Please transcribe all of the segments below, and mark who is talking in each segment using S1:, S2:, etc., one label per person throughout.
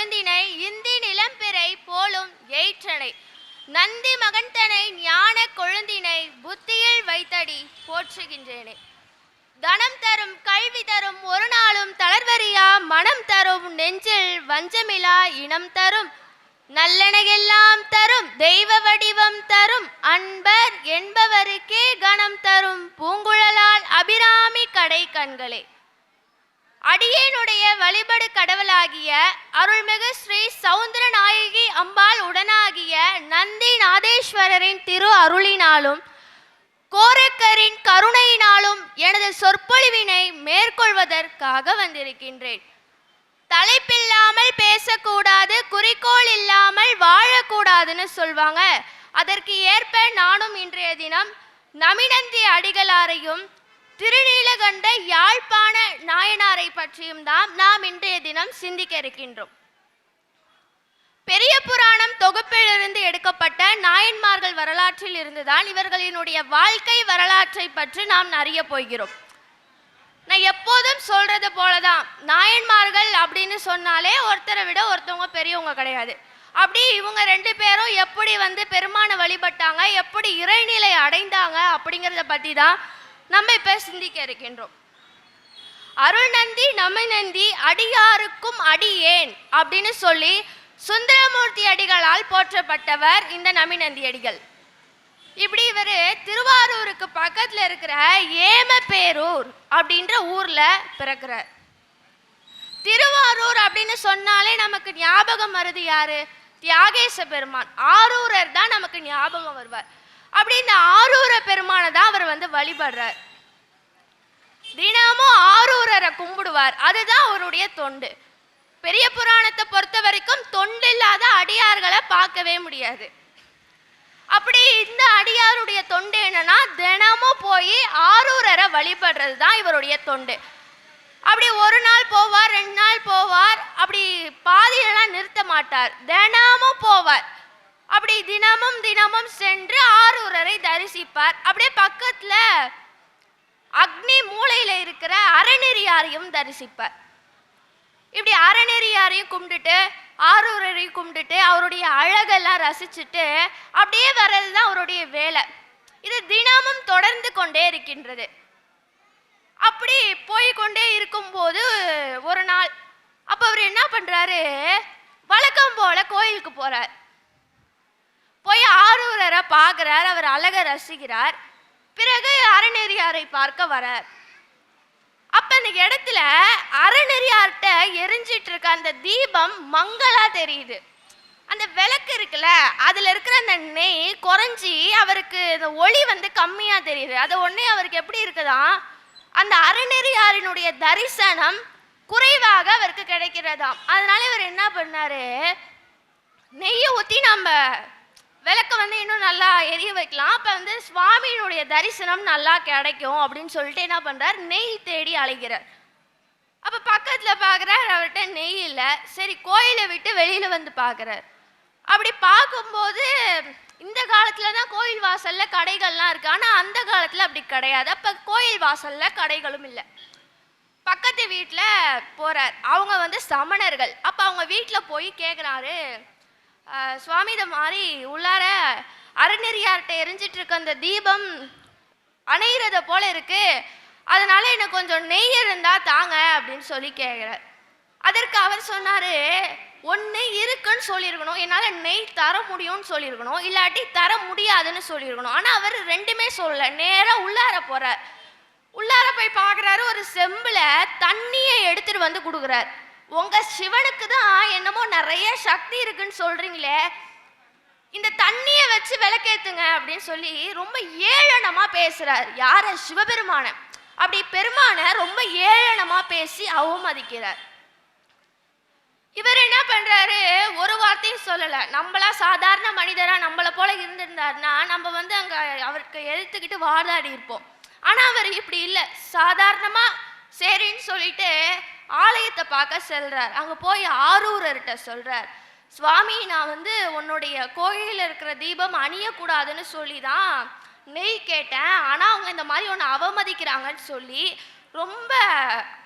S1: கொழுந்தினை இந்தி நிலம்பிறை போலும் எயிற்றனை நந்தி மகன்தனை ஞான கொழுந்தினை புத்தியில் வைத்தடி போற்றுகின்றேனே. தனம் தரும் கல்வி தரும் ஒரு நாளும் தளர்வறியா மனம் தரும் நெஞ்சில் வஞ்சமிலா இனம் தரும் நல்லெனெல்லாம் தரும் தெய்வ வடிவம் தரும் அன்பர் என்பவருக்கே கணம் தரும் பூங்குழலால் அபிராமி கடை கண்களே. அடியேனுடைய வழிபடு கடவுளாகிய அருள்மிகு ஸ்ரீ சௌந்தர நாயகி அம்பாள் உடனாகிய நந்தி நாதேஸ்வரரின் திரு அருளினாலும் கோரக்கரின் கருணையினாலும் எனது சொற்பொழிவினை மேற்கொள்வதற்காக வந்திருக்கின்றேன். தலைப்பில்லாமல் பேசக்கூடாது, குறிக்கோள் இல்லாமல் வாழக்கூடாதுன்னு சொல்வாங்க. அதற்கு ஏற்ப நானும் இன்றைய தினம் நமிநந்தி அடிகளாரையும் திருநீலகண்ட யாழ்ப்பாண நாயனாரை பற்றியும் தான் நாம் இன்றைய தினம் சிந்திக்க இருக்கின்றோம். பெரிய புராணம் தொகுப்பிலிருந்து எடுக்கப்பட்ட நாயன்மார்கள் வரலாற்றில் இருந்துதான் இவர்களினுடைய வாழ்க்கை வரலாற்றை பற்றி நாம் அறிய போகிறோம். நான் எப்போதும் சொல்றது போலதான், நாயன்மார்கள் அப்படின்னு சொன்னாலே ஒருத்தரை விட ஒருத்தவங்க பெரியவங்க கிடையாது. அப்படி இவங்க ரெண்டு பேரும் எப்படி பெருமானை வழிபட்டாங்க, எப்படி இறைநிலை அடைந்தாங்க அப்படிங்கிறத பற்றி தான் நம்ம இப்ப சிந்திக்க இருக்கின்றோம். அருள்நந்தி நமிநந்தி அடியாருக்கும் அடியேன் அப்படின்னு சொல்லி சுந்தரமூர்த்தி அடிகளால் போற்றப்பட்டவர் இந்த நமிநந்தி அடிகள். இப்படி இவர் திருவாரூருக்கு பக்கத்துல இருக்கிற ஏமப்பேரூர் அப்படின்ற ஊர்ல பிறக்கிறார். திருவாரூர் அப்படின்னு சொன்னாலே நமக்கு ஞாபகம் வருது யாரு? தியாகேச பெருமான். ஆரூரர் தான் நமக்கு ஞாபகம் வருவார். அப்படி இந்த ஆரூர பெருமானை தான் அவர் வழிபடுறார். தினமும் ஆரூரரை கும்பிடுவார். அதுதான் அவருடைய தொண்டு. பெரிய புராணத்தை பொறுத்த வரைக்கும் தொண்டு இல்லாத அடியார்களை பார்க்கவே முடியாது. அப்படி இந்த அடியாருடைய தொண்டு என்னன்னா, தினமும் போய் ஆரூரரை வழிபடுறது தான் இவருடைய தொண்டு. அப்படி ஒரு நாள் போவார், 2 நாள் போவார், அப்படி பாதியெல்லாம் நிறுத்த மாட்டார், தினமும் போவார். அப்படி தினமும் தினமும் சென்று ஆரூரரை தரிசிப்பார். அப்படியே பக்கத்துல அக்னி மூலையில இருக்கிற அறநெறியாரையும் தரிசிப்பார். இப்படி அறநெறியாரையும் கும்பிட்டுட்டு ஆரூரரையும் கும்பிட்டுட்டு அவருடைய அழகெல்லாம் ரசிச்சுட்டு அப்படியே வர்றதுதான் அவருடைய வேலை. இது தினமும் தொடர்ந்து கொண்டே இருக்கின்றது. அப்படி போய்கொண்டே இருக்கும்போது ஒரு நாள் அப்ப அவர் என்ன பண்றாரு, வழக்கம் போல கோயிலுக்கு போறார். போய் ஆரூரரை பார்க்கிறார், அவர் அழக ரசிக்கிறார். பிறகு அறநெறியாரை பார்க்க வரார். அப்ப அந்த இடத்துல அறநெறியார்கிட்ட எரிஞ்சிட்டு இருக்க அந்த தீபம் மங்களா தெரியுது. அந்த விளக்கு இருக்குல்ல, அதுல இருக்கிற அந்த நெய் குறைஞ்சி அவருக்கு இந்த ஒளி கம்மியா தெரியுது. அது உடனே அவருக்கு எப்படி இருக்குதான், அந்த அறநெறியாரினுடைய தரிசனம் குறைவாக அவருக்கு கிடைக்கிறதாம். அதனால இவர் என்ன பண்ணாரு, நெய்யை ஊற்றி நம்ம விளக்க இன்னும் நல்லா எரிய வைக்கலாம், அப்போ சுவாமியினுடைய தரிசனம் நல்லா கிடைக்கும் அப்படின்னு சொல்லிட்டு என்ன பண்ணுறார், நெய் தேடி அழைக்கிறார். அப்போ பக்கத்தில் பார்க்குறார், அவர்கிட்ட நெய் இல்லை. சரி, கோயிலை விட்டு வெளியில் பார்க்குறார். அப்படி பார்க்கும்போது இந்த காலத்தில் தான் கோயில் வாசலில் கடைகள்லாம் இருக்குது, ஆனால் அந்த காலத்தில் அப்படி கிடையாது. அப்போ கோயில் வாசலில் கடைகளும் இல்லை. பக்கத்து வீட்டில் போகிறார். அவங்க சமணர்கள். அப்போ அவங்க வீட்டில் போய் கேட்குறாரு, சுவாமி இதை மாதிரி உள்ளார அறநெறியார்கிட்ட எரிஞ்சிட்டு இருக்க அந்த தீபம் அணையிறத போல இருக்கு, அதனால எனக்கு கொஞ்சம் நெய் இருந்தா தாங்க அப்படின்னு சொல்லி கேட்குறார். அதற்கு அவர் சொன்னாரு, ஒன்று இருக்குன்னு சொல்லியிருக்கணும், என்னால் நெய் தர முடியும்னு சொல்லியிருக்கணும், இல்லாட்டி தர முடியாதுன்னு சொல்லியிருக்கணும். ஆனால் அவர் ரெண்டுமே சொல்லலை. நேராக உள்ளார போகிறார். உள்ளார போய் பார்க்குறாரு, ஒரு செம்பில் தண்ணியை எடுத்துட்டு கொடுக்குறார். உங்க சிவனுக்கு தான் என்னமோ நிறைய சக்தி இருக்குன்னு சொல்றீங்களே, இந்த தண்ணியை வச்சு விளக்கேத்துங்க அப்படின்னு சொல்லி ரொம்ப ஏளனமா பேசுறார். யார? சிவபெருமான. அப்படி பெருமான ரொம்ப ஏளனமா பேசி அவமதிக்கிறார். இவர் என்ன பண்றாரு, ஒரு வார்த்தையும் சொல்லல. நம்மளா சாதாரண மனிதரா நம்மளை போல இருந்திருந்தாருன்னா நம்ம அங்க அவருக்கு எதிர்த்துக்கிட்டு வாதாடி இருப்போம். ஆனா அவர் இப்படி இல்லை. சாதாரணமா சரின்னு சொல்லிட்டு ஆலயத்தை பார்க்க செல்றார். அங்க போய் ஆரூரர்கிட்ட சொல்றார், சுவாமி நான் உன்னுடைய கோயிலில் இருக்கிற தீபம் அணியக்கூடாதுன்னு சொல்லி தான் நெய் கேட்டேன், ஆனா அவங்க இந்த மாதிரி ஒன்று அவமதிக்கிறாங்கன்னு சொல்லி ரொம்ப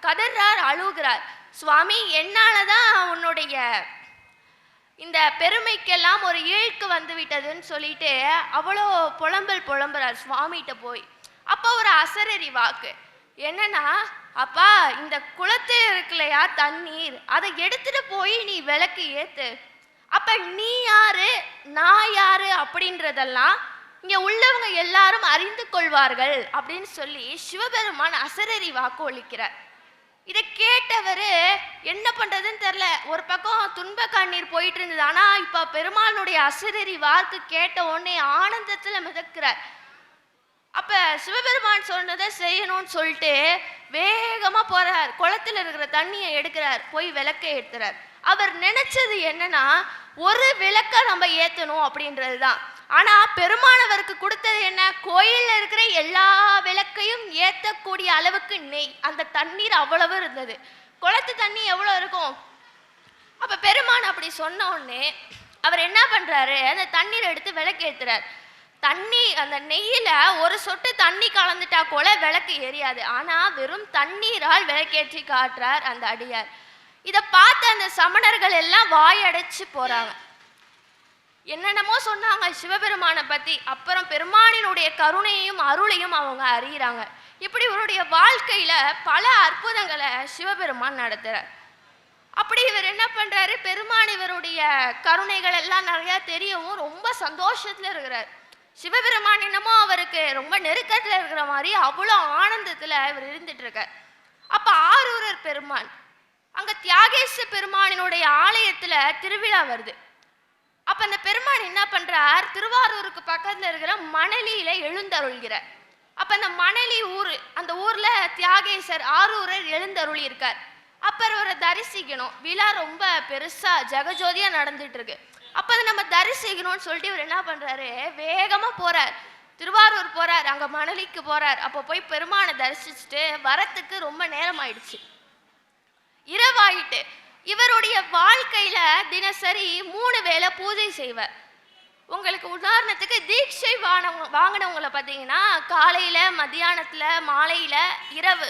S1: கதறார், அழுகிறார். சுவாமி என்னால தான் உன்னுடைய இந்த பெருமைக்கெல்லாம் ஒரு இழுக்கு வந்து விட்டதுன்னு சொல்லிட்டு அவ்வளோ புலம்புறார் சுவாமிகிட்ட போய். அப்போ ஒரு அசரறி வாக்கு என்னன்னா, அப்பா இந்த குளத்தில் இருக்குல்லையா தண்ணீர், அதை எடுத்துட்டு போய் நீ விளக்கு ஏத்து. அப்ப நீ யாரு நான் யாரு அப்படின்றதெல்லாம் இங்க உள்ளவங்க எல்லாரும் அறிந்து கொள்வார்கள் அப்படின்னு சொல்லி சிவபெருமான் அசரறி வாக்கு ஒலிக்கிறார். இதை கேட்டவர் என்ன பண்றதுன்னு தெரியல. ஒரு பக்கம் துன்ப கண்ணீர் போயிட்டு இருந்தது. ஆனா இப்ப பெருமாளுடைய அசரறி வாக்கு கேட்ட உடனே ஆனந்தத்துல மிதக்கிறார். அப்ப சிவபெருமான் சொன்னதை செய்யணும்னு சொல்லிட்டு வேகமா போறார். குளத்துல இருக்கிற தண்ணியை எடுக்கிறார், போய் விளக்க ஏத்துறார். அவர் நினைச்சது என்னன்னா, ஒரு விளக்க நம்ம ஏத்தணும் அப்படின்றதுதான். ஆனா பெருமானவருக்கு கொடுத்தது என்ன? கோயில்ல இருக்கிற எல்லா விளக்கையும் ஏத்தக்கூடிய அளவுக்கு நெய். அந்த தண்ணீர் அவ்வளவு இருந்தது. குளத்து தண்ணி எவ்வளவு இருக்கும்? அப்ப பெருமான் அப்படி சொன்ன உடனே அவர் என்ன பண்றாரு, அந்த தண்ணீரை எடுத்து விளக்கு ஏத்துறார். தண்ணி அந்த நெய்யில ஒரு சொட்டு தண்ணி கலந்துட்டா கூட விளக்கு எரியாது. ஆனா வெறும் தண்ணீரால் விளக்கேற்றி காட்டுறார் அந்த அடியார். இதை பார்த்து அந்த சமணர்கள் எல்லாம் வாயடைச்சு போறாங்க. என்னென்னமோ சொன்னாங்க சிவபெருமானை பத்தி. அப்புறம் பெருமானினுடைய கருணையையும் அருளையும் அவங்க அறிகிறாங்க. இப்படி இவருடைய வாழ்க்கையில பல அற்புதங்களை சிவபெருமான் நடத்துறார். அப்படி இவர் என்ன பண்றாரு, பெருமான் இவருடைய கருணைகள் எல்லாம் நிறைய தெரியவும் ரொம்ப சந்தோஷத்துல இருக்கிறார். சிவபெருமான் என்னமோ அவருக்கு ரொம்ப நெருக்கத்துல இருக்கிற மாதிரி அவ்வளோ ஆனந்தத்துல இவர் இருந்துட்டு இருக்கார். அப்ப ஆரூரர் பெருமான் அங்க தியாகேச பெருமானினுடைய ஆலயத்துல திருவிழா வருது. அப்ப அந்த பெருமான் என்ன பண்றார், திருவாரூருக்கு பக்கத்துல இருக்கிற மணலியில எழுந்தருள்கிறார். அப்ப அந்த மணலி ஊரு, அந்த ஊர்ல தியாகேசர் ஆரூரர் எழுந்தருளி இருக்கார். அப்ப அவரை தரிசிக்கணும். விழா ரொம்ப பெருசா ஜெகஜோதியா நடந்துட்டு இருக்கு. அப்ப அதை நம்ம தரிசிக்கணும்னு சொல்லிட்டு இவர் என்ன பண்றாரு, வேகமா போறார், திருவாரூர் போறார், அங்க மணலிக்கு போறார். அப்ப போய் பெருமானை தரிசிச்சுட்டு வரத்துக்கு ரொம்ப நேரம் ஆயிடுச்சு, இரவாயிட்டு. இவருடைய வாழ்க்கையில தினசரி 3 வேளை பூஜை செய்வார். உங்களுக்கு உதாரணத்துக்கு தீட்சை வாங்கினவங்களை பார்த்தீங்கன்னா காலையில, மத்தியானத்துல, மாலையில, இரவு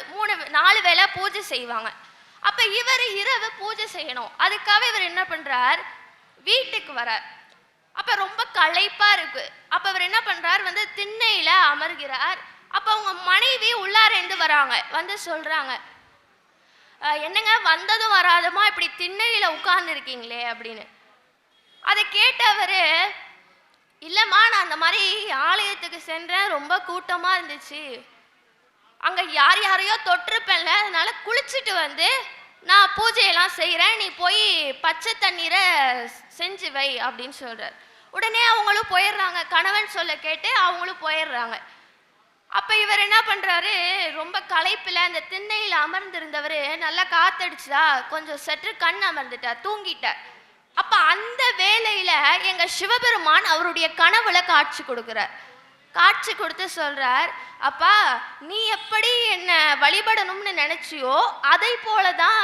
S1: 4 வேளை பூஜை செய்வாங்க. அப்ப இவர் இரவு பூஜை செய்யணும். அதுக்காக இவர் என்ன பண்றார், வீட்டுக்கு வரார். அப்ப ரொம்ப களைப்பா இருக்கு. அப்ப அவர் என்ன பண்றார், வந்து திண்ணையில அமர்கிறார். அப்ப அவங்க மனைவி உள்ளாரேந்து வராங்க, வந்து சொல்றாங்க, என்னங்க வந்ததும் வராதமா இப்படி திண்ணையில உட்கார்ந்து இருக்கீங்களே அப்படின்னு. அதை கேட்டவரு, இல்லம்மா நான் அந்த மாதிரி ஆலயத்துக்கு சென்றேன், ரொம்ப கூட்டமா இருந்துச்சு, அங்க யார் யாரையோ தொட்டிருப்பேன்ல, அதனால குளிச்சுட்டு வந்து நான் பூஜையெல்லாம் செய்கிறேன், நீ போய் பச்சை தண்ணீரை செஞ்சு வை அப்படின்னு சொல்றார். உடனே அவங்களும் போயிடுறாங்க. கணவன் சொல்ல கேட்டு அவங்களும் போயிடுறாங்க. அப்ப இவர் என்ன பண்றாரு, ரொம்ப களைப்புல அந்த திண்ணையில் அமர்ந்திருந்தவர் நல்லா காத்தடிச்சா கொஞ்சம் சற்று கண் அமர்ந்துட்டார், தூங்கிட்டார். அப்ப அந்த வேளையில எங்க சிவபெருமான் அவருடைய கனவுல காட்சி கொடுக்கிறார். காட்சி கொடுத்து சொல்றார், அப்பா நீ எப்படி என்ன வழிபடணும்னு நினைச்சியோ அதை போலதான்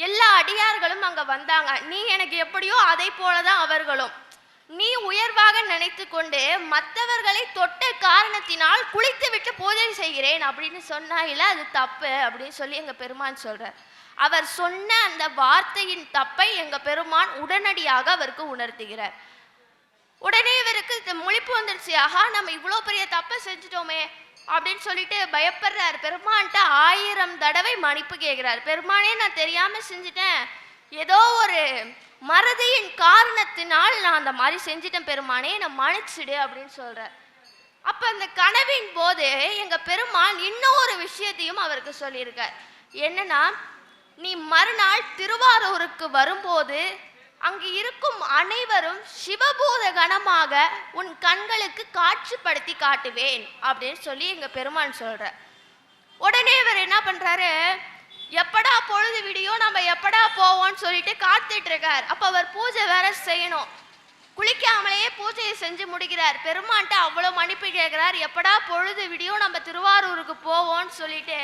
S1: எல்லா அடியார்களும் அங்க வந்தாங்க, நீ எனக்கு எப்படியோ அதை போலதான் அவர்களும். நீ உயர்வாக நினைத்து கொண்டு மற்றவர்களை தொட்ட காரணத்தினால் குளித்து விட்டு பூஜை செய்கிறேன் அப்படின்னு சொன்னா இல்ல, அது தப்பு அப்படின்னு சொல்லி எங்க பெருமான் சொல்றார். அவர் சொன்ன அந்த வார்த்தையின் தப்பை எங்க பெருமான் உடனடியாக அவருக்கு உணர்த்துகிறார். உடனே இவருக்கு முழிப்பு வந்துருச்சு, ஆஹா நம்ம இவ்வளோ பெரிய தப்பை செஞ்சுட்டோமே அப்படின்னு சொல்லிட்டு பயப்படுறார். பெருமான்கிட்ட 1000 தடவை மன்னிப்பு கேட்கிறார். பெருமானே நான் தெரியாம செஞ்சுட்டேன், ஏதோ ஒரு மறதியின் காரணத்தினால் நான் அந்த மாதிரி செஞ்சிட்டேன் பெருமானே, நான் மன்னிச்சிடு அப்படின்னு சொல்றார். அப்ப அந்த கனவின் போது எங்க பெருமான் இன்னும் ஒரு விஷயத்தையும் அவருக்கு சொல்லியிருக்கார். என்னன்னா, நீ மறுநாள் திருவாரூருக்கு வரும்போது அங்கு இருக்கும் அனைவரும் சிவபூத கணமாக உன் கண்களுக்கு காட்சிப்படுத்தி காட்டுவேன் அப்படின்னு சொல்லி எங்க பெருமான் சொல்ற. உடனே இவர் என்ன பண்றாரு, எப்படா பொழுது விடியோ நம்ம எப்படா போவோம்னு சொல்லிட்டு காத்துட்டு இருக்கார். அப்ப அவர் பூஜை வேற செய்யணும். குளிக்காமலேயே பூஜையை செஞ்சு முடிக்கிறார். பெருமான்ட்ட அவ்வளவு மன்னிப்பு கேட்கிறார், எப்படா பொழுது விடியோ நம்ம திருவாரூருக்கு போவோம்னு சொல்லிட்டு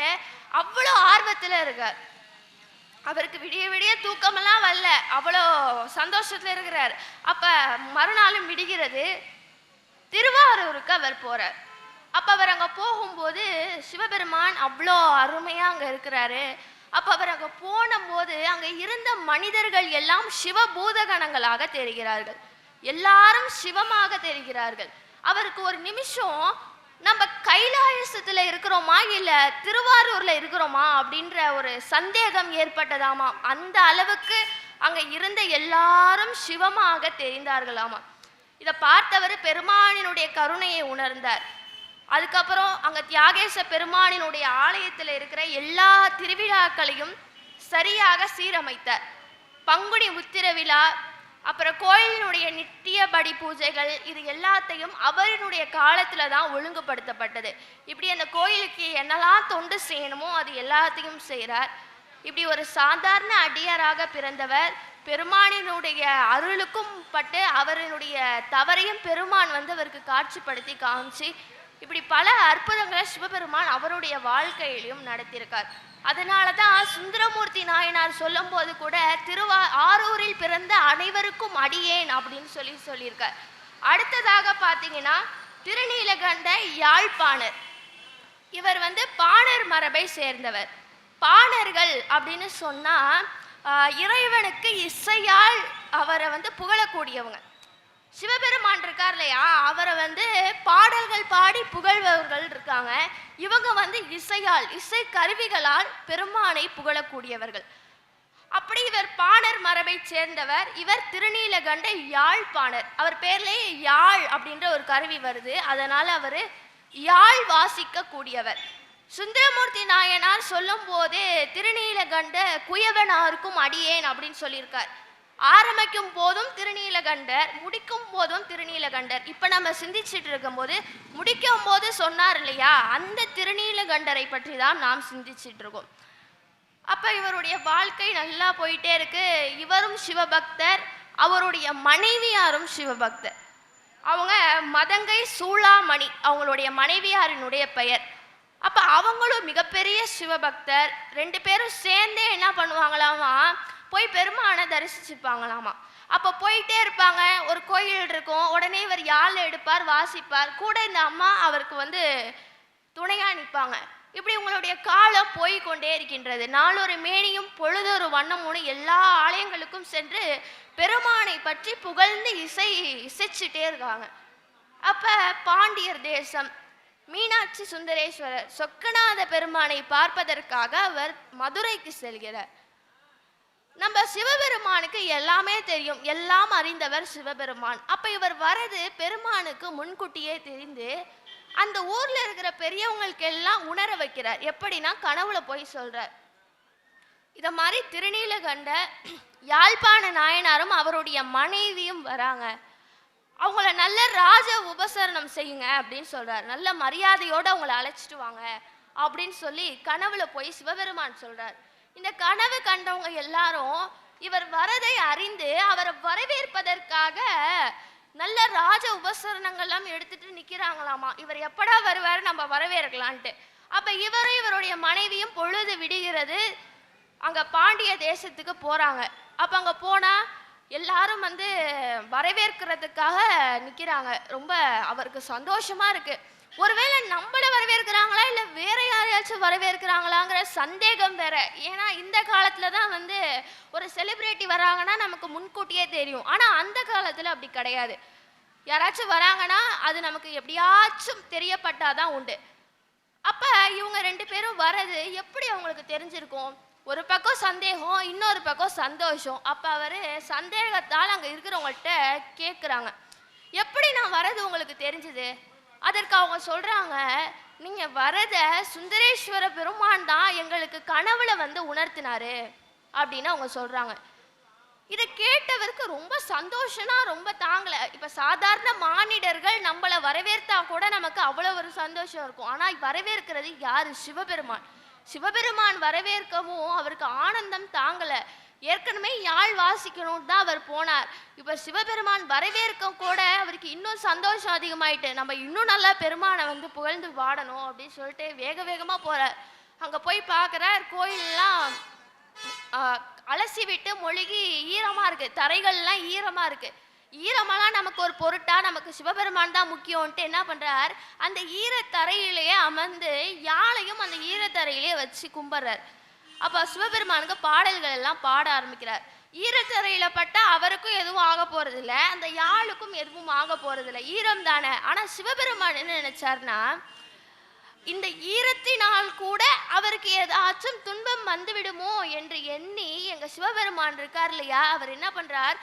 S1: அவ்வளோ ஆர்வத்துல இருக்கார். அவருக்கு விடிய விடிய தூக்கமெல்லாம் வரல, அவ்வளோ சந்தோஷத்துல இருக்கிறார். அப்ப மறுநாளும் விடுகிறது, திருவாரூருக்கு அவர் போறார். அப்ப அவர் அங்க போகும்போது சிவபெருமான் அவ்வளோ அருமையா அங்க இருக்கிறாரு. அப்ப அவர் அங்க போனபோது அங்க இருந்த மனிதர்கள் எல்லாம் சிவபூதகணங்களாக தெரிகிறார்கள். எல்லாரும் சிவமாக தெரிகிறார்கள். அவருக்கு ஒரு நிமிஷம் நம்ம கைலாயசத்துல இருக்கிறோமா இல்ல திருவாரூர்ல இருக்கிறோமா அப்படின்ற ஒரு சந்தேகம் ஏற்பட்டதாமா. அந்த அளவுக்கு அங்க இருந்த எல்லாரும் சிவமாக தெரிந்தார்களாமா. இதை பார்த்தவர் பெருமானினுடைய கருணையை உணர்ந்தார். அதுக்கப்புறம் அங்க தியாகேச பெருமானினுடைய ஆலயத்தில் இருக்கிற எல்லா திருவிழாக்களையும் சரியாக சீரமைத்தார். பங்குனி உத்திர விழா, அப்புறம் கோயிலினுடைய நித்தியபடி பூஜைகள், இது எல்லாத்தையும் அவரினுடைய காலத்துல தான் ஒழுங்குபடுத்தப்பட்டது. இப்படி அந்த கோயிலுக்கு என்னெல்லாம் தொண்டு செய்யணுமோ அது எல்லாத்தையும் செய்கிறார். இப்படி ஒரு சாதாரண அடியாராக பிறந்தவர் பெருமானினுடைய அருளுக்கும் பட்டு அவரினுடைய தவறையும் பெருமான் அவருக்கு காட்சிப்படுத்தி காமிச்சு இப்படி பல அற்புதங்களை சிவபெருமான் அவருடைய வாழ்க்கையிலும் நடத்தியிருக்கார். அதனால தான் சுந்தரமூர்த்தி நாயனார் சொல்லும் போது கூட ஆரூரில் பிறந்த அனைவருக்கும் அடியேன் அப்படின்னு சொல்லியிருக்கார். அடுத்ததாக பார்த்தீங்கன்னா திருநீலகண்ட யாழ்ப்பாணர். இவர் பாணர் மரபை சேர்ந்தவர். பாணர்கள் அப்படின்னு சொன்னா இறைவனுக்கு இசையால் அவரை புகழக்கூடியவங்க. சிவபெருமான் இருக்கார் இல்லையா, அவரை பாடல்கள் பாடி புகழ்பவர்கள் இருக்காங்க. இவங்க இசையால், இசை கருவிகளால் பெருமானை புகழக்கூடியவர்கள். அப்படி இவர் பாணர் மரபை சேர்ந்தவர். இவர் திருநீலகண்ட யாழ்ப்பாணர். அவர் பேர்லேயே யாழ் அப்படின்ற ஒரு கருவி வருது, அதனால அவர் யாழ் வாசிக்க கூடியவர். சுந்தரமூர்த்தி நாயனார் சொல்லும் போதே திருநீலகண்ட குயவனாருக்கும் அடியேன் அப்படின்னு சொல்லியிருக்கார். ஆரம்பிக்கும் போதும் திருநீலகண்டர், முடிக்கும் போதும் திருநீலகண்டர். இப்ப நம்ம சிந்திச்சுட்டு இருக்கும் போது முடிக்கும் போது சொன்னார் இல்லையா, அந்த திருநீலகண்டரை பற்றி தான் நாம் சிந்திச்சுட்டு இருக்கோம். அப்ப இவருடைய வாழ்க்கை நல்லா போயிட்டே இருக்கு. இவரும் சிவபக்தர், அவருடைய மனைவியாரும் சிவபக்தர். அவங்க மதங்கை சூளாமணி அவங்களுடைய மனைவியாரினுடைய பெயர். அப்ப அவங்களும் மிகப்பெரிய சிவபக்தர். ரெண்டு பேரும் சேர்ந்தே என்ன பண்ணுவாங்களாமா, போய் பெருமானை தரிசிச்சுப்பாங்களாமா. அப்போ போயிட்டே இருப்பாங்க. ஒரு கோயில் இருக்கும், உடனே இவர் யாழ் எடுப்பார், வாசிப்பார். கூட இந்த அம்மா அவருக்கு துணையா நிற்பாங்க. இப்படி உங்களுடைய காலம் போய்கொண்டே இருக்கின்றது. நாளொரு மேனியும் பொழுதொரு வண்ணமும் எல்லா ஆலயங்களுக்கும் சென்று பெருமானை பற்றி புகழ்ந்து இசைச்சிட்டே இருக்காங்க. அப்ப பாண்டியர் தேசம் மீனாட்சி சுந்தரேஸ்வரர் சொக்கநாத பெருமானை பார்ப்பதற்காக அவர் மதுரைக்கு செல்கிறார். நம்ம சிவபெருமானுக்கு எல்லாமே தெரியும், எல்லாம் அறிந்தவர் சிவபெருமான். அப்ப இவர் வரது பெருமானுக்கு முன்கூட்டியே தெரிந்து அந்த ஊர்ல இருக்கிற பெரியவங்களுக்கு எல்லாம் உணர வைக்கிறார். எப்படின்னா கனவுல போய் சொல்றார். இத மாதிரி திருநீலகண்ட யாழ்ப்பாண நாயனாரும் அவருடைய மனைவியும் வராங்க. அவங்கள நல்ல ராஜ உபசரணம் செய்யுங்க அப்படின்னு சொல்றார். நல்ல மரியாதையோடு அவங்கள அழைச்சிட்டு வாங்க அப்படின்னு சொல்லி கனவுல போய் சிவபெருமான் சொல்றார். இந்த கனவு கண்டவங்க எல்லாரும் இவர் வரதை அறிந்து அவரை வரவேற்பதற்காக நல்ல ராஜ உபசரணங்கள்லாம் எடுத்துட்டு நிக்கிறாங்களாமா. இவர் எப்படா வருவாரு, நம்ம வரவேற்கலான்ட்டு. அப்ப இவரும் இவருடைய மனைவியும் பொழுது விடுகிறது அங்க பாண்டிய தேசத்துக்கு போறாங்க. அப்ப அங்க போனா எல்லாரும் வரவேற்கிறதுக்காக நிக்கிறாங்க. ரொம்ப அவருக்கு சந்தோஷமா இருக்கு. ஒருவேளை நம்மள வரவேற்கிறாங்களா இல்ல வேற யாரையாச்சும் வரவேற்கிறாங்களாங்கிற சந்தேகம் வேற. ஏன்னா இந்த காலத்துல தான் ஒரு செலிபிரிட்டி வராங்கன்னா நமக்கு முன்கூட்டியே தெரியும். ஆனா அந்த காலத்துல அப்படி கிடையாது. யாராச்சும் வராங்கன்னா அது நமக்கு எப்படியாச்சும் தெரியப்பட்டாதான் உண்டு. அப்ப இவங்க ரெண்டு பேரும் வரது எப்படி அவங்களுக்கு தெரிஞ்சிருக்கும்? ஒரு பக்கம் சந்தேகம், இன்னொரு பக்கம் சந்தோஷம். அப்ப அவரு சந்தேகத்தால் அங்க இருக்கிறவங்கள்ட்ட கேட்குறாங்க, எப்படி நான் வரது உங்களுக்கு தெரிஞ்சது? அதற்கு அவங்க சொல்றாங்க, நீங்க வரத சுந்தரேஸ்வர பெருமான் தான் எங்களுக்கு கனவுல உணர்த்தினாரு அப்படின்னு அவங்க சொல்றாங்க. இதை கேட்டவருக்கு ரொம்ப சந்தோஷம்னா ரொம்ப தாங்கல. இப்ப சாதாரண மானிடர்கள் நம்மளை வரவேற்றா கூட நமக்கு அவ்வளவு ஒரு சந்தோஷம் இருக்கும். ஆனா வரவேற்கிறது யாரு? சிவபெருமான். சிவபெருமான் வரவேற்கவும் அவருக்கு ஆனந்தம் தாங்கல. ஏற்கனவே யாழ் வாசிக்கணும் தான் அவர் போனார். இப்ப சிவபெருமான் வரவேற்க கூட அவருக்கு இன்னும் சந்தோஷம் அதிகமாயிட்டு, நம்ம இன்னும் நல்லா பெருமானை புகழ்ந்து பாடணும் அப்படின்னு சொல்லிட்டு வேக வேகமா போறார். அங்க போய் பார்க்கிறார், கோயிலெல்லாம் அலசி விட்டு மொழிகி ஈரமா இருக்கு, தரைகள்லாம் ஈரமா இருக்கு. ஈரமெல்லாம் நமக்கு ஒரு பொருட்டா? நமக்கு சிவபெருமான் தான் முக்கியம்ட்டு என்ன பண்றார், அந்த ஈரத்தரையிலேயே அமர்ந்து யாழையும் அந்த ஈரத்தரையிலேயே வச்சு கும்பிட்றார். அப்ப சிவபெருமானுக்கு பாடல்கள் எல்லாம் பாட ஆரம்பிக்கிறார். ஈரத்தரையில பட்டா அவருக்கும் எதுவும் ஆக போறதில்ல, அந்த யாழுக்கும் எதுவும் ஆக போறதில்ல, ஈரம் தானே. ஆனா சிவபெருமான் என்ன நினைச்சார்னா, இந்த ஈரத்தினால் கூட அவருக்கு ஏதாச்சும் துன்பம் வந்துவிடுமோ என்று எண்ணி, எங்க சிவபெருமான் இருக்கார் இல்லையா, அவர் என்ன பண்றார்,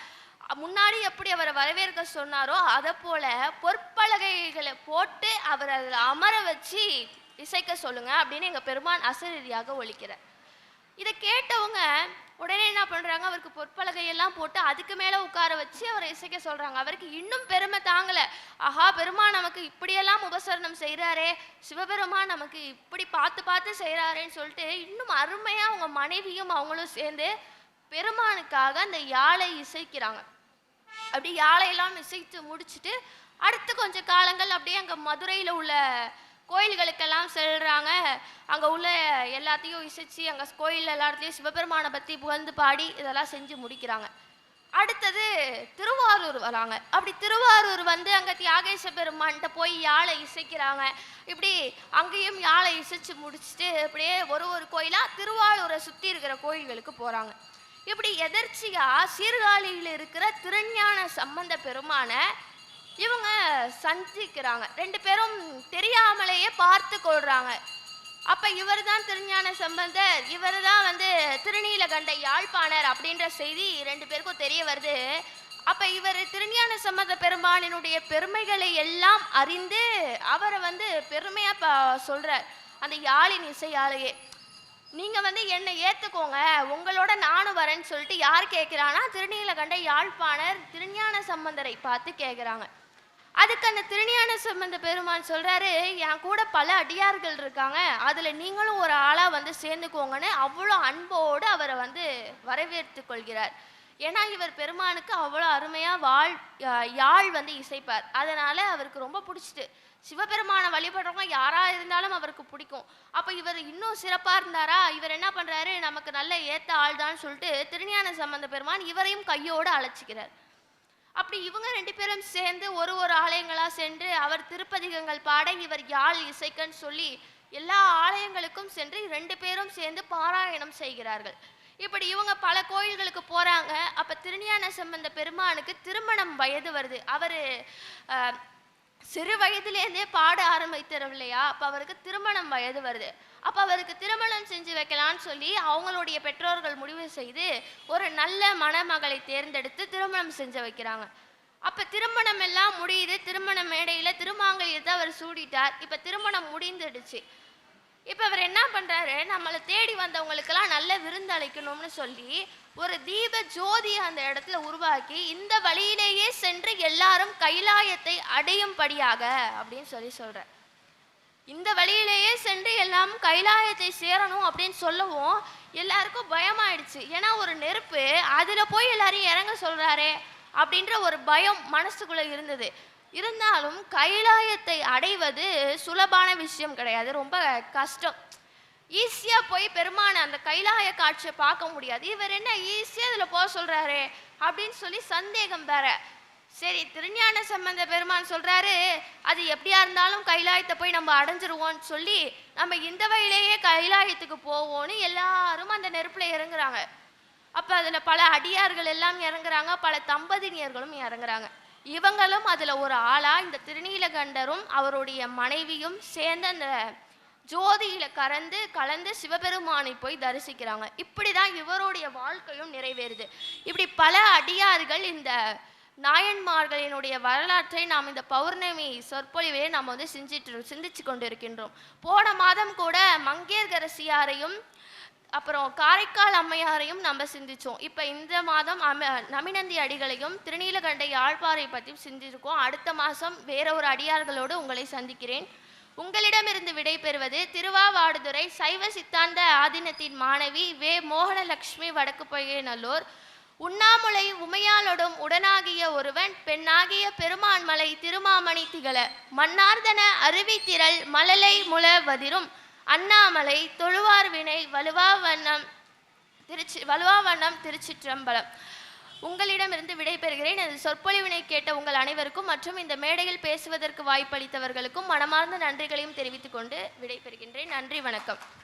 S1: முன்னாடி எப்படி அவரை வரவேற்க சொன்னாரோ அதை போல பொற்பலகைகளை போட்டு அவர் அதில் அமர வச்சு இசைக்க சொல்லுங்க அப்படின்னு எங்க பெருமான் அசரீரியாக ஒலிக்கிறார். இதை கேட்டவங்க உடனே என்ன பண்றாங்க, அவருக்கு பொற்பலகையெல்லாம் போட்டு அதுக்கு மேல உட்கார வச்சு அவரை இசைக்க சொல்றாங்க. அவருக்கு இன்னும் பெருமை தாங்கல. ஆஹா, பெருமான் நமக்கு இப்படியெல்லாம் உபசரணம் செய்யறாரே, சிவபெருமான் நமக்கு இப்படி பார்த்து பார்த்து செய்யறாரேன்னு சொல்லிட்டு இன்னும் அருமையா அவங்க மனைவியும் அவங்களும் சேர்ந்து பெருமானுக்காக அந்த யாழை இசைக்கிறாங்க. அப்படி யாழையெல்லாம் இசைத்து முடிச்சுட்டு அடுத்து கொஞ்சம் காலங்கள் அப்படியே அங்கே மதுரையில் உள்ள கோயில்களுக்கெல்லாம் செல்றாங்க. அங்கே உள்ள எல்லாத்தையும் இசைச்சு அங்கே கோயில் எல்லாத்துலேயும் சிவபெருமானை பற்றி புகழ்ந்து பாடி இதெல்லாம் செஞ்சு முடிக்கிறாங்க. அடுத்தது திருவாரூர் வராங்க. அப்படி திருவாரூர் வந்து அங்கே தியாகேச பெருமான்கிட்ட போய் யாழை இசைக்கிறாங்க. இப்படி அங்கேயும் யாழை இசைச்சு முடிச்சுட்டு அப்படியே ஒரு ஒரு கோயிலாக திருவாரூரை சுற்றி இருக்கிற கோயில்களுக்கு போகிறாங்க. இப்படி எதர்ச்சியா சீர்காழியில் இருக்கிற திருஞான சம்பந்த பெருமான இவங்க சந்திக்கிறாங்க. ரெண்டு பேரும் தெரியாமலேயே பார்த்து கொள்றாங்க. அப்ப இவர் தான் திருஞான சம்பந்தர், இவர் தான் வந்து திருநீலகண்ட யாழ்ப்பாணர் அப்படின்ற செய்தி ரெண்டு பேருக்கும் தெரிய வருது. அப்ப இவர் திருஞான சம்பந்த பெருமானினுடைய பெருமைகளை எல்லாம் அறிந்து அவரை வந்து பெருமையா சொல்றார் அந்த யாழின் இசையாலேயே. நீங்க வந்து என்னை ஏத்துக்கோங்க, உங்களோட நானும் வரேன்னு சொல்லிட்டு யார் கேட்கிறான்னா திருநீலகண்ட யாழ்ப்பாணர் திருஞான சம்பந்தரை பார்த்து கேட்குறாங்க. அதுக்கு அந்த திருஞான சம்பந்த பெருமான் சொல்றாரு, என் கூட பல அடியார்கள் இருக்காங்க, அதுல நீங்களும் ஒரு ஆளா வந்து சேர்ந்துக்கோங்கன்னு அவ்வளோ அன்போடு அவரை வந்து வரவேற்று கொள்கிறார். ஏன்னா இவர் பெருமானுக்கு அவ்வளோ அருமையா யாழ் வந்து இசைப்பார். அதனால அவருக்கு ரொம்ப பிடிச்சிட்டு சிவபெருமானை வழிபடுறவங்க யாரா இருந்தாலும் அவருக்கு பிடிக்கும். அப்ப இவர் இன்னும் சிறப்பா இருந்தாரா, இவர் என்ன பண்றாரு, நமக்கு நல்ல ஏத்த ஆள் தான் சொல்லிட்டு திருஞான சம்பந்த பெருமான் இவரையும் கையோடு அழைச்சிக்கிறார். அப்படி இவங்க ரெண்டு பேரும் சேர்ந்து ஒரு ஒரு ஆலயங்களா சென்று அவர் திருப்பதிகங்கள் பாட இவர் யாழ் இசைக்கன்னு சொல்லி எல்லா ஆலயங்களுக்கும் சென்று ரெண்டு பேரும் சேர்ந்து பாராயணம் செய்கிறார்கள். இப்படி இவங்க பல கோயில்களுக்கு போறாங்க. அப்ப திருஞான சம்பந்த பெருமானுக்கு திருமணம் வயது வருது. அவரு சிறு வயதிலேருந்தே பாட ஆரம்பித்தரும் இல்லையா, அப்ப அவருக்கு திருமணம் வயது வருது. அப்ப அவருக்கு திருமணம் செஞ்சு வைக்கலான்னு சொல்லி அவங்களுடைய பெற்றோர்கள் முடிவு செய்து ஒரு நல்ல மணமகளை தேர்ந்தெடுத்து திருமணம் செஞ்சு வைக்கிறாங்க. அப்ப திருமணம் எல்லாம் முடியுது. திருமண மேடையில திருமாங்கல்யத்தை அவர் சூடிட்டார். இப்ப திருமணம் முடிந்துடுச்சு. இப்ப அவர் என்ன பண்றாரு, நம்மளை தேடி வந்தவங்களுக்கெல்லாம் நல்ல விருந்து அளிக்கணும்னு சொல்லி ஒரு தீப ஜோதி அந்த இடத்துல உருவாக்கி இந்த வழியிலேயே சென்று எல்லாரும் கைலாயத்தை அடையும்படியாக அப்படின்னு சொல்ற. இந்த வழியிலேயே சென்று எல்லாம் கைலாயத்தை சேரணும் அப்படின்னு சொல்லவும் எல்லாருக்கும் பயமாயிடுச்சு. ஏன்னா ஒரு நெருப்பு அதுல போய் எல்லாரையும் இறங்க சொல்றாரே அப்படின்ற ஒரு பயம் மனசுக்குள்ள இருந்தது. இருந்தாலும் கைலாயத்தை அடைவது சுலபான விஷயம் கிடையாது, ரொம்ப கஷ்டம். ஈஸியா போய் பெருமான அந்த கைலாய காட்சியை பார்க்க முடியாது. இவர் என்ன ஈஸியா இதுல போக சொல்றாரு அப்படின்னு சொல்லி சந்தேகம் வேற. சரி, திருஞான சம்பந்த பெருமான் சொல்றாரு, அது எப்படியா இருந்தாலும் கைலாயத்தை போய் நம்ம அடைஞ்சிருவோம்னு சொல்லி நம்ம இந்த வழியிலேயே கைலாயத்துக்கு போவோம்னு எல்லாரும் அந்த நெருப்புல இறங்குறாங்க. அப்ப அதுல பல அடியார்கள் எல்லாம் இறங்குறாங்க, பல தம்பதியினர்களும் இறங்குறாங்க. இவங்களும் அதுல ஒரு ஆளா இந்த திருநீலகண்டரும் அவருடைய மனைவியும் சேர்ந்து அந்த ஜோதியில கலந்து சிவபெருமானை போய் தரிசிக்கிறாங்க. இப்படிதான் இவருடைய வாழ்க்கையும் நிறைவேறுது. இப்படி பல அடியார்கள் இந்த நாயன்மார்களினுடைய வரலாற்றை நாம் இந்த பௌர்ணமி சொற்பொழிவே நாம் வந்து சிந்திச்சு கொண்டு இருக்கின்றோம். போன மாதம் கூட மங்கையர்கரசியாரையும் அப்புறம் காரைக்கால் அம்மையாரையும் நம்ம சிந்திச்சோம். இப்போ இந்த மாதம் நமினந்தி அடிகளையும் திருநீலகண்ட யாழ்ப்பாறை பற்றியும் சிந்திருக்கோம். அடுத்த மாதம் வேற ஒரு அடியார்களோடு உங்களை சந்திக்கிறேன். உங்களிடமிருந்து விடை பெறுவது திருவாவாடுதுறை சைவ சித்தாந்த ஆதீனத்தின் மாணவி வே மோகனலட்சுமி வடக்கு பொய்கைநல்லூர். உண்ணாமுலை உமையாளொடும் உடனாகிய ஒருவன் பெண்ணாகிய பெருமான்மலை திருமாமணி திகழ மன்னார்தன அருவி திரள் மலலை முழவதிரும் அண்ணாமலை தொழுவார் வினை வலுவாவண்ணம் திருச்சிற்றம்பலம். உங்களிடமிருந்து விடைபெறுகிறேன். எனது சொற்பொழிவினை கேட்ட உங்கள் அனைவருக்கும் மற்றும் இந்த மேடையில் பேசுவதற்கு வாய்ப்பளித்தவர்களுக்கும் மனமார்ந்த நன்றிகளையும் தெரிவித்துக் கொண்டு விடைபெறுகின்றேன். நன்றி, வணக்கம்.